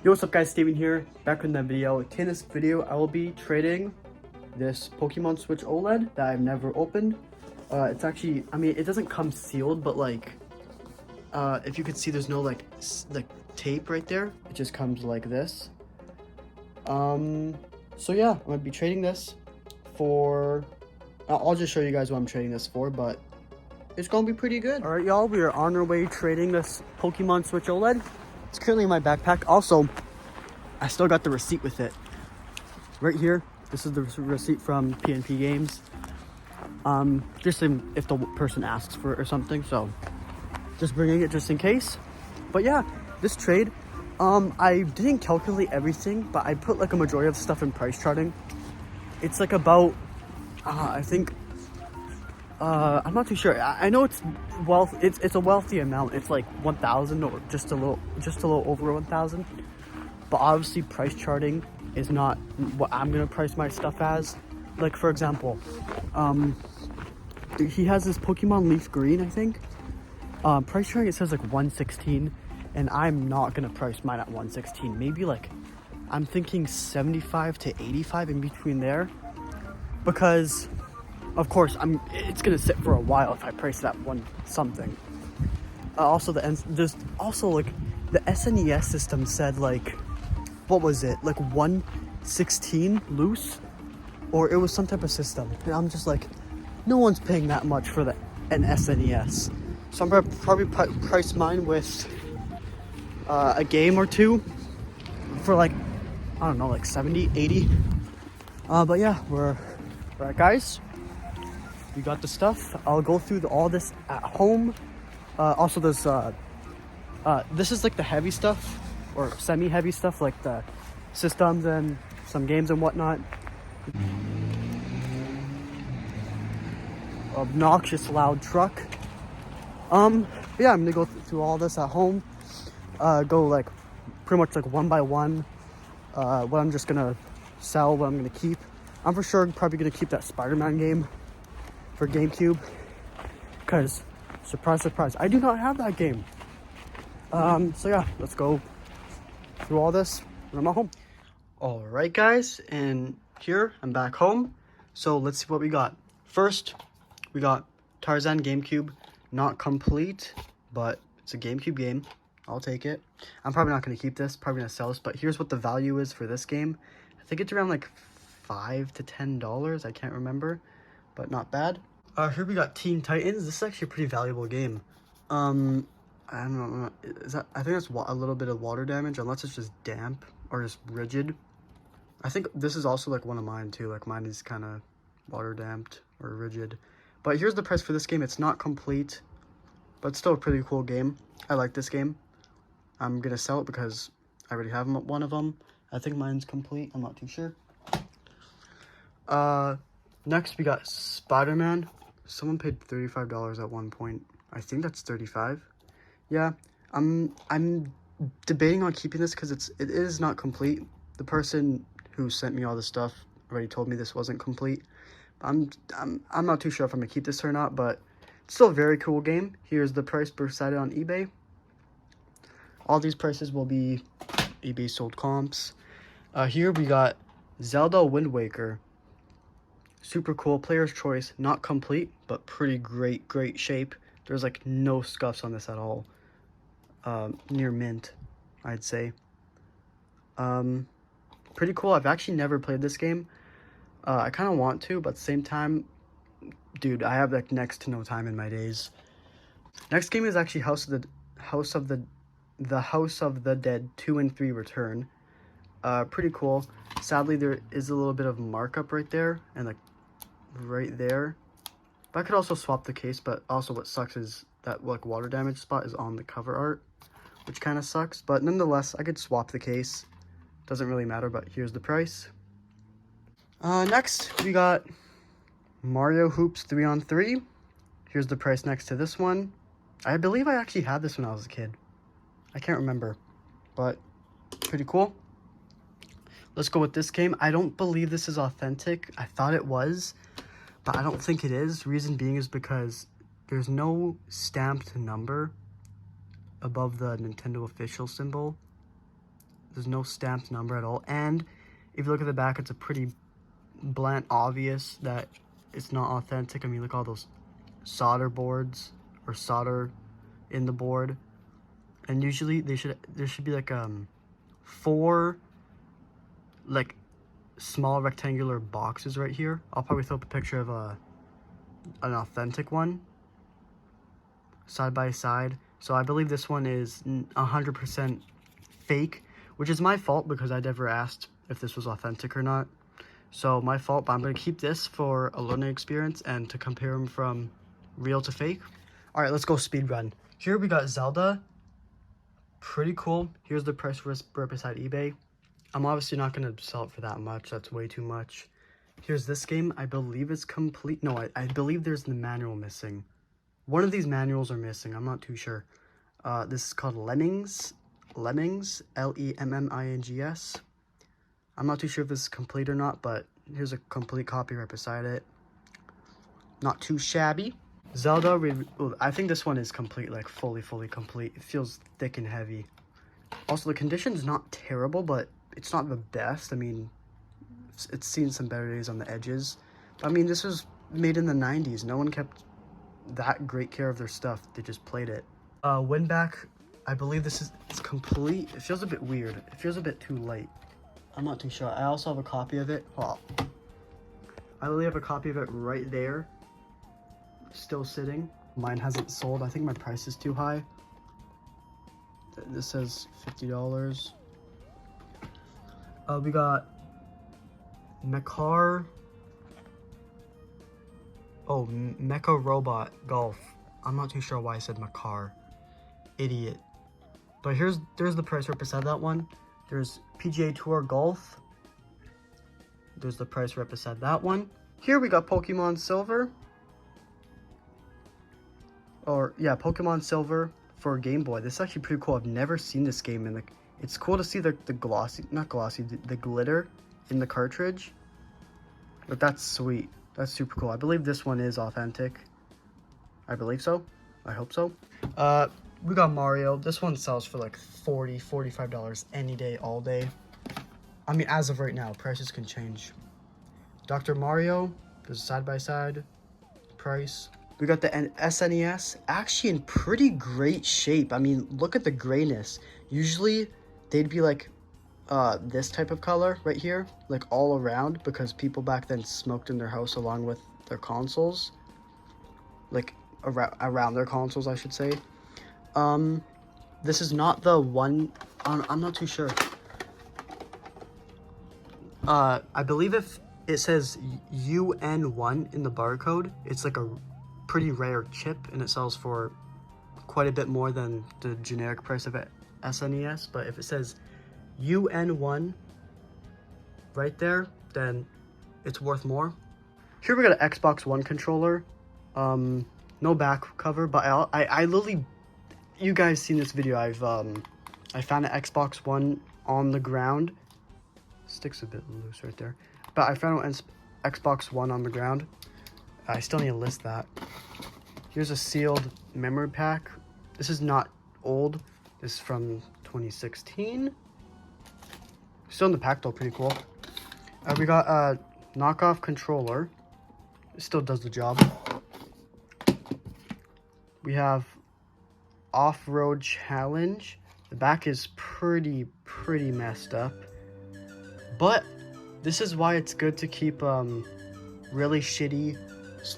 Yo, what's up guys, Steven here, back with another video. In this video, I will be trading this Pokemon Switch OLED that I've never opened. It's actually, I mean, it doesn't come sealed, but like, if you could see, there's no like tape right there. It just comes like this. So yeah, I'm gonna be trading this for, I'll just show you guys what I'm trading this for, but it's gonna be pretty good. All right, y'all, we are on our way trading this Pokemon Switch OLED. It's currently in my backpack. Also, I still got the receipt with it. Right here, this is the receipt from PNP Games. Just if the person asks for it or something, so just bringing it just in case. But yeah, this trade, I didn't calculate everything, but I put like a majority of stuff in price charting. It's like about, I think, I'm not too sure. I know it's it's a wealthy amount. It's like 1,000 or just a little over 1,000. But obviously, price charting is not what I'm gonna price my stuff as. Like for example, he has this Pokemon Leaf Green, I think. Price charting, it says like 116, and I'm not gonna price mine at 116. Maybe like, I'm thinking 75 to 85 in between there, because of course it's gonna sit for a while if I price it at one something. Also there's also like the SNES system said like, what was it, like 116 loose, or it was some type of system, and I'm just like, no one's paying that much for an SNES. So I'm gonna probably price mine with a game or two for like, I don't know, like 70, 80. But yeah, we're right, guys. We got the stuff. I'll go through all this at home. Also, there's this is like the heavy stuff, or semi-heavy stuff, like the systems and some games and whatnot. Obnoxious loud truck. Yeah, I'm gonna go through all this at home. Go like pretty much like one by one. What I'm just gonna sell, what I'm gonna keep. I'm for sure probably gonna keep that Spider-Man game for GameCube, because surprise, surprise, I do not have that game. So yeah, let's go through all this when I'm at home. All right, guys, and here I'm back home. So let's see what we got. First, we got Tarzan GameCube, not complete, but it's a GameCube game. I'll take it. I'm probably not going to keep this, probably going to sell this, but here's what the value is for this game. I think it's around like $5 to $10. I can't remember, but not bad. Here we got Teen Titans. This is actually a pretty valuable game. I don't know. I think that's a little bit of water damage, unless it's just damp or just rigid. I think this is also like one of mine too. Like mine is kind of water damped or rigid. But here's the price for this game. It's not complete, but still a pretty cool game. I like this game. I'm gonna sell it because I already have one of them. I think mine's complete. I'm not too sure. Next we got Spider-Man. Someone paid $35 at one point. I think that's 35. Yeah, I'm debating on keeping this because it is not complete. The person who sent me all this stuff already told me this wasn't complete. I'm not too sure if I'm gonna keep this or not, but it's still a very cool game. Here's the price beside it on eBay. All these prices will be eBay sold comps. Here we got Zelda Wind Waker. Super cool, player's choice, not complete, but pretty great shape. There's like no scuffs on this at all. Near mint, I'd say. Pretty cool. I've actually never played this game. I kind of want to, but at the same time, dude, I have like next to no time in my days. Next game is actually House of the Dead 2 and 3 Return. Pretty cool. Sadly, there is a little bit of markup right there and like right there. But I could also swap the case, but also what sucks is that like water damage spot is on the cover art, which kind of sucks. But nonetheless, I could swap the case. Doesn't really matter, but here's the price. Next, we got Mario Hoops 3-on-3. Here's the price next to this one. I believe I actually had this when I was a kid. I can't remember, but pretty cool. Let's go with this game. I don't believe this is authentic. I thought it was, but I don't think it is. Reason being is because there's no stamped number above the Nintendo official symbol. There's no stamped number at all. And if you look at the back, it's a pretty blunt, obvious that it's not authentic. I mean, look at all those solder boards or solder in the board. And usually there should be like 4 like small rectangular boxes right here. I'll probably throw up a picture of an authentic one side by side. So I believe this one is 100% fake, which is my fault because I never asked if this was authentic or not. So my fault, but I'm going to keep this for a learning experience and to compare them from real to fake. All right, let's go speed run. Here we got Zelda. Pretty cool. Here's the price right beside eBay. I'm obviously not going to sell it for that much. That's way too much. Here's this game. I believe it's complete. No, I believe there's the manual missing. One of these manuals are missing. I'm not too sure. This is called Lemmings. Lemmings. Lemmings. I'm not too sure if this is complete or not, but here's a complete copy right beside it. Not too shabby. Zelda, I think this one is complete, like fully complete. It feels thick and heavy. Also, the condition's not terrible, but it's not the best. I mean, it's seen some better days on the edges. I mean, this was made in the 90s. No one kept that great care of their stuff. They just played it. Winback, I believe it's complete. It feels a bit weird. It feels a bit too light. I'm not too sure. I also have a copy of it. Well, I literally have a copy of it right there. Still sitting. Mine hasn't sold. I think my price is too high. This says $50. We got Mecha Robot Golf. I'm not too sure why I said Mecha. Idiot. But there's the price right beside that one. There's PGA Tour Golf. There's the price right beside that one. Here we got Pokemon Silver. Or yeah, Pokemon Silver for Game Boy. This is actually pretty cool. I've never seen this game, and it's cool to see the glossy, not glossy, the glitter in the cartridge. But that's sweet. That's super cool. I believe this one is authentic. I believe so. I hope so. We got Mario. This one sells for like $40, $45 any day, all day. I mean, as of right now, prices can change. Dr. Mario, there's a side-by-side price. We got the SNES, actually in pretty great shape. I mean, look at the grayness. Usually, they'd be like this type of color right here, like all around, because people back then smoked in their house along with their consoles. Like, around their consoles, I should say. This is not the one, I'm not too sure. I believe if it says UN1 in the barcode, it's like a pretty rare chip, and it sells for quite a bit more than the generic price of it, SNES. But if it says UN1 right there, then it's worth more. Here we got an Xbox One controller. No back cover, but I literally, you guys seen this video. I found an Xbox One on the ground. Stick's a bit loose right there, but I found an Xbox One on the ground. I still need to list that. Here's a sealed memory pack. This is not old. This is from 2016. Still in the pack though, pretty cool. We got a knockoff controller. It still does the job. We have Off-Road Challenge. The back is pretty messed up. But this is why it's good to keep really shitty /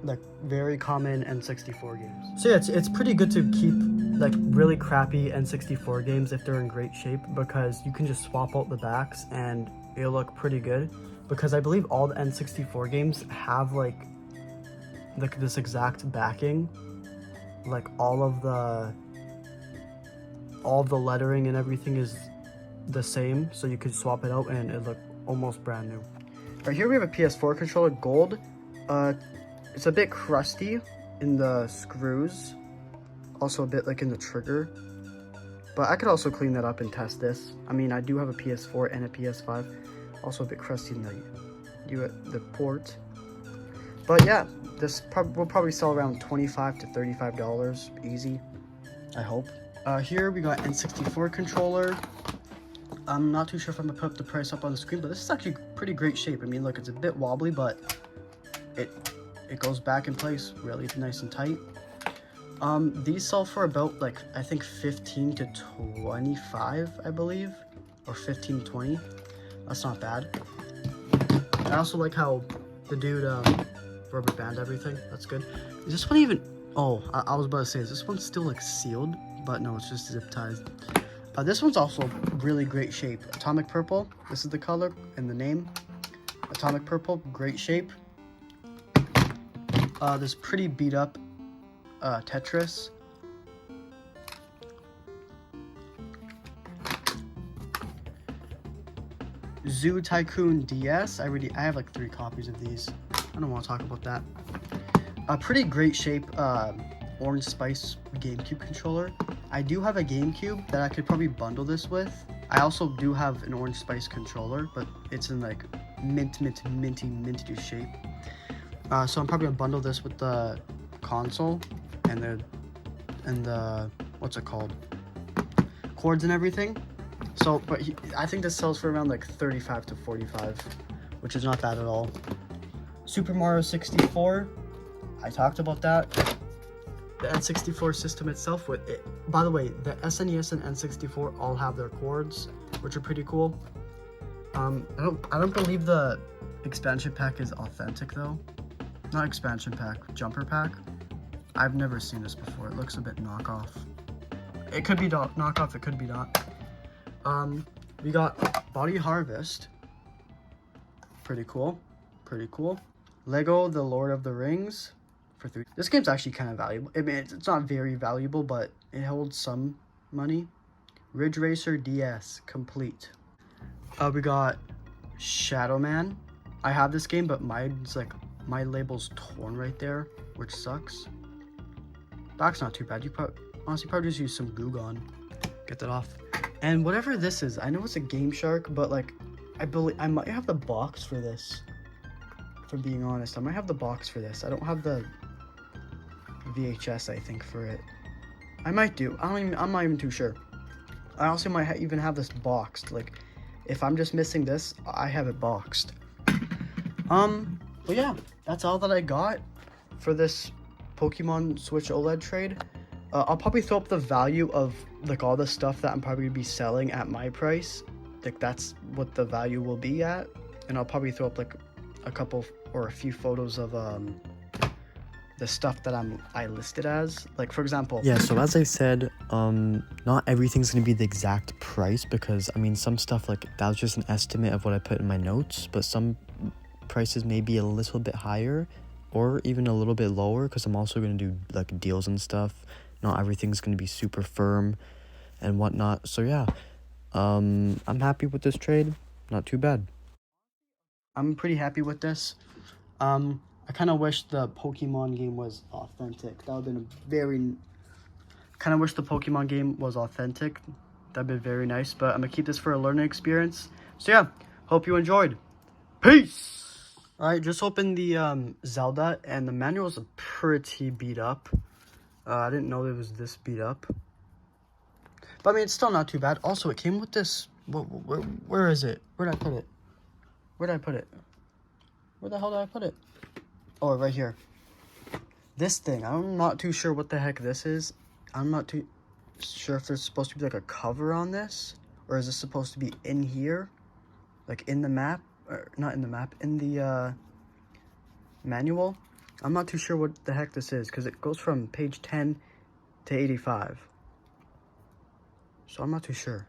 like very common N64 games. So yeah, it's pretty good to keep like really crappy N64 games if they're in great shape, because you can just swap out the backs and it'll look pretty good. Because I believe all the N64 games have like this exact backing, like all of the lettering and everything is the same, so you could swap it out and it look almost brand new. All right, here we have a PS4 controller, gold. It's a bit crusty in the screws, also a bit like in the trigger, but I could also clean that up and test this. I mean, I do have a PS4 and a PS5, also a bit crusty in the port. But yeah, this will probably sell around $25 to $35 easy, I hope. Here we got N64 controller. I'm not too sure if I'm gonna put the price up on the screen, but this is actually pretty great shape. I mean, look, it's a bit wobbly, but it goes back in place really nice and tight. These sell for about, like, I think 15 to 25, I believe, or 15 to 20. That's not bad. I also like how the dude rubber band everything. That's good. Is this one even? Oh, I was about to say, is this one still like sealed? But no, it's just zip tied. This one's also really great shape. Atomic purple. This is the color and the name. Atomic purple, great shape. This pretty beat up Tetris. Zoo Tycoon DS. I have like 3 copies of these. I don't want to talk about that. A pretty great shape Orange Spice GameCube controller. I do have a GameCube that I could probably bundle this with. I also do have an Orange Spice controller, but it's in like minty shape. So I'm probably gonna bundle this with the console and the what's it called, cords and everything. So, but I think this sells for around like 35 to 45, which is not bad at all. Super Mario 64. I talked about that. The N64 system itself, with it. By the way, the SNES and N64 all have their cords, which are pretty cool. I don't believe the expansion pack is authentic though. Not expansion pack, jumper pack. I've never seen this before. It looks a bit knockoff. It could be knockoff. It could be not. We got Body Harvest. Pretty cool. Pretty cool. Lego The Lord of the Rings. For 3. This game's actually kind of valuable. I mean, it's not very valuable, but it holds some money. Ridge Racer DS complete. We got Shadow Man. I have this game, but mine's like, my label's torn right there, which sucks. Back's not too bad. You honestly probably just use some Goo Gone, get that off. And whatever this is, I know it's a Game Shark, but like, I believe I might have the box for this. For being honest, I might have the box for this. I don't have the VHS, I think, for it. I might do. I'm not even too sure. I also might even have this boxed. Like, if I'm just missing this, I have it boxed. But yeah, that's all that I got for this Pokemon Switch OLED trade. I'll probably throw up the value of like all the stuff that I'm probably gonna be selling at my price. Like, that's what the value will be at, and I'll probably throw up like a couple or a few photos of the stuff that I listed as, like, for example. Yeah, so as I said, not everything's gonna be the exact price, because I mean, some stuff, like, that was just an estimate of what I put in my notes, but some prices may be a little bit higher or even a little bit lower, because I'm also gonna do like deals and stuff. Not everything's gonna be super firm and whatnot. So yeah, I'm happy with this trade. Not too bad. I'm pretty happy with this. I kind of wish the Pokemon game was authentic. That would have been a very... kind of wish the Pokemon game was authentic. That'd been very nice, but I'm gonna keep this for a learning experience. So yeah, hope you enjoyed. Peace! Alright, just opened the Zelda, and the manual is pretty beat up. I didn't know it was this beat up. But I mean, it's still not too bad. Also, it came with this... where is it? Where did I put it? Where did I put it? Where the hell did I put it? Oh, right here. This thing. I'm not too sure what the heck this is. I'm not too sure if there's supposed to be like a cover on this, or is this supposed to be in here? Like in the map? Or not in the map, in the manual? I'm not too sure what the heck this is, because it goes from page 10 to 85. So I'm not too sure.